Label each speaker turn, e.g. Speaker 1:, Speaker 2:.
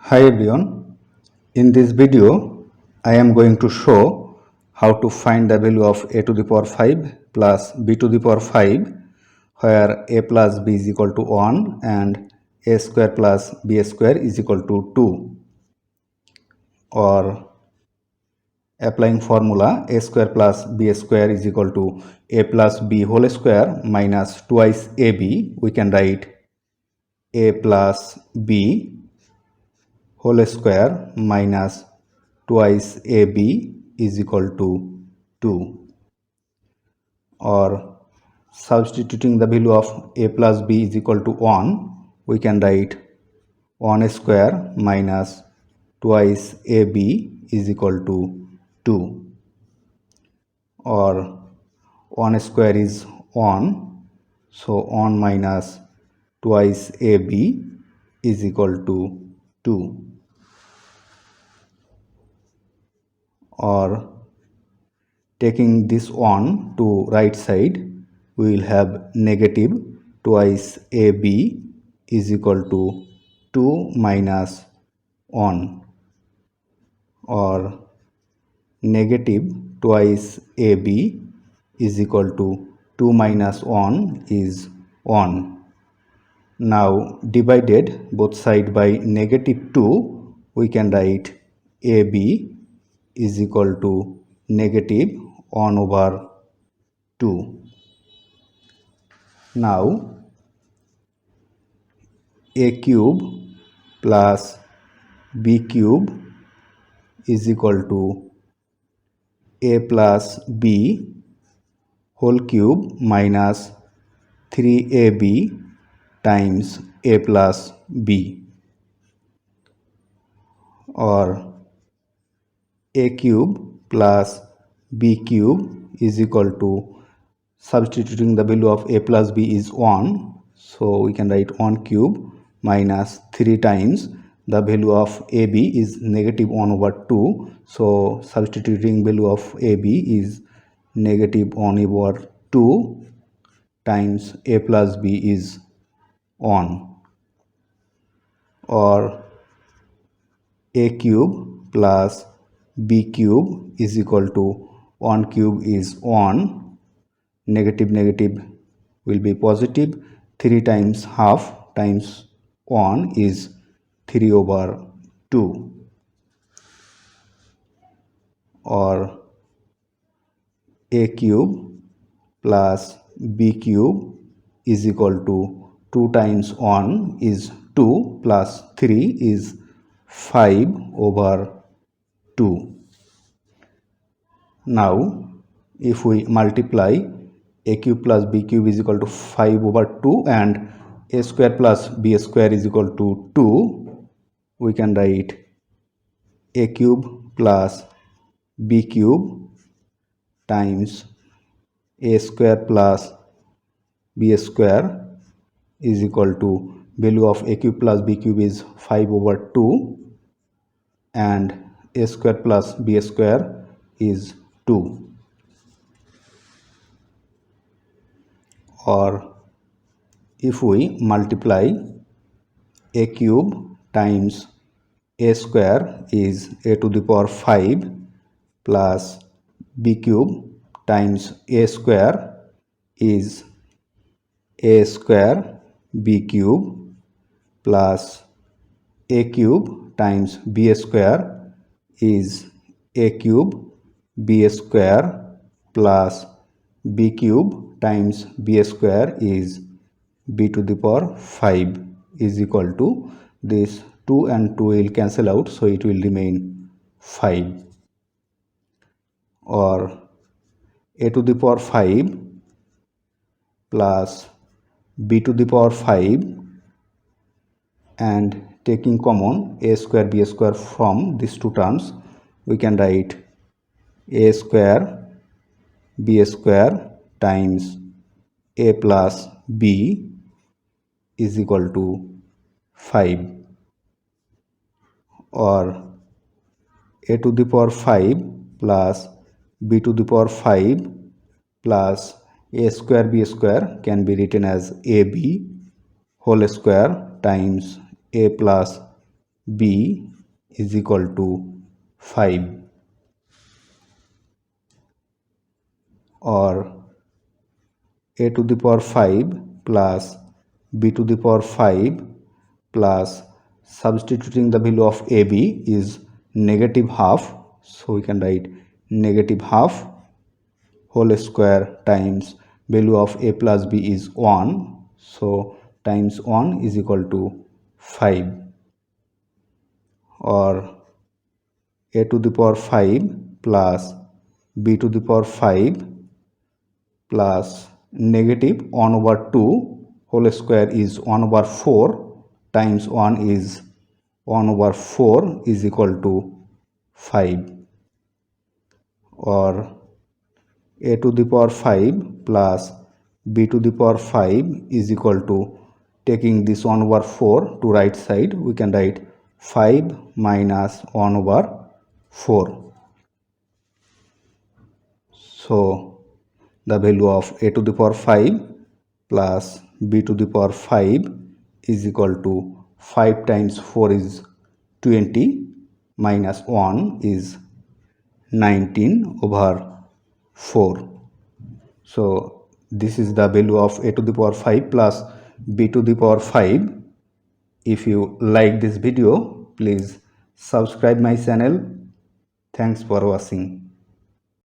Speaker 1: Hi everyone, in this video I am going to show how to find the value of a to the power 5 plus b to the power 5 where a plus b is equal to 1 and a square plus b square is equal to 2, or applying formula a square plus b square is equal to a plus b whole square minus twice ab. We can write a plus b whole square minus twice ab is equal to 2, or substituting the value of a plus b is equal to 1, we can write 1 square minus twice ab is equal to 2, or 1 square is 1, so 1 minus twice ab is equal to 2, or taking this 1 to right side, we will have negative twice ab is equal to 2 minus 1, or negative twice ab is equal to 2 minus 1 is 1. Now divided both side by negative 2, we can write ab is equal to negative 1 over 2. Now a cube plus b cube is equal to a plus b whole cube minus 3ab times a plus b, or a cube plus b cube is equal to, substituting the value of a plus b is 1, so we can write 1 cube minus 3 times the value of ab is negative 1 over 2, so substituting value of ab is negative 1 over 2 times a plus b is 1, or a cube plus b cube is equal to 1 cube is 1, negative negative will be positive, 3 times half times 1 is 3 over 2, or a cube plus b cube is equal to 2 times 1 is 2 plus 3 is 5 over 2. Now if we multiply a cube plus b cube is equal to 5 over 2 and a square plus b square is equal to 2, we can write a cube plus b cube times a square plus b square is equal to, value of a cube plus b cube is 5 over 2 and a square plus b square is 2, or if we multiply a cube times a square is a to the power 5 plus b cube times a square is a square b cube plus a cube times b square is a cube b square plus b cube times b square is b to the power 5 is equal to, this 2 and 2 will cancel out, so it will remain 5, or a to the power 5 plus b to the power 5, and taking common a square b square from these two terms, we can write a square b square times a plus b is equal to 5, or a to the power 5 plus b to the power 5 plus a square b square can be written as ab whole square times a plus b is equal to 5, or a to the power 5 plus b to the power 5 plus, substituting the value of ab is negative half, so we can write negative half whole square times value of a plus b is 1, so times 1 is equal to 5, or a to the power 5 plus b to the power 5 plus negative 1 over 2 whole square is 1 over 4 times 1 is 1 over 4 is equal to 5, or a to the power 5 plus b to the power 5 is equal to, taking this 1 over 4 to right side, we can write 5 minus 1 over 4. So the value of a to the power 5 plus b to the power 5 is equal to 5 times 4 is 20 minus 1 is 19 over 4. So this is the value of a to the power 5 plus b to the power 5. If you like this video, please subscribe my channel. Thanks for watching.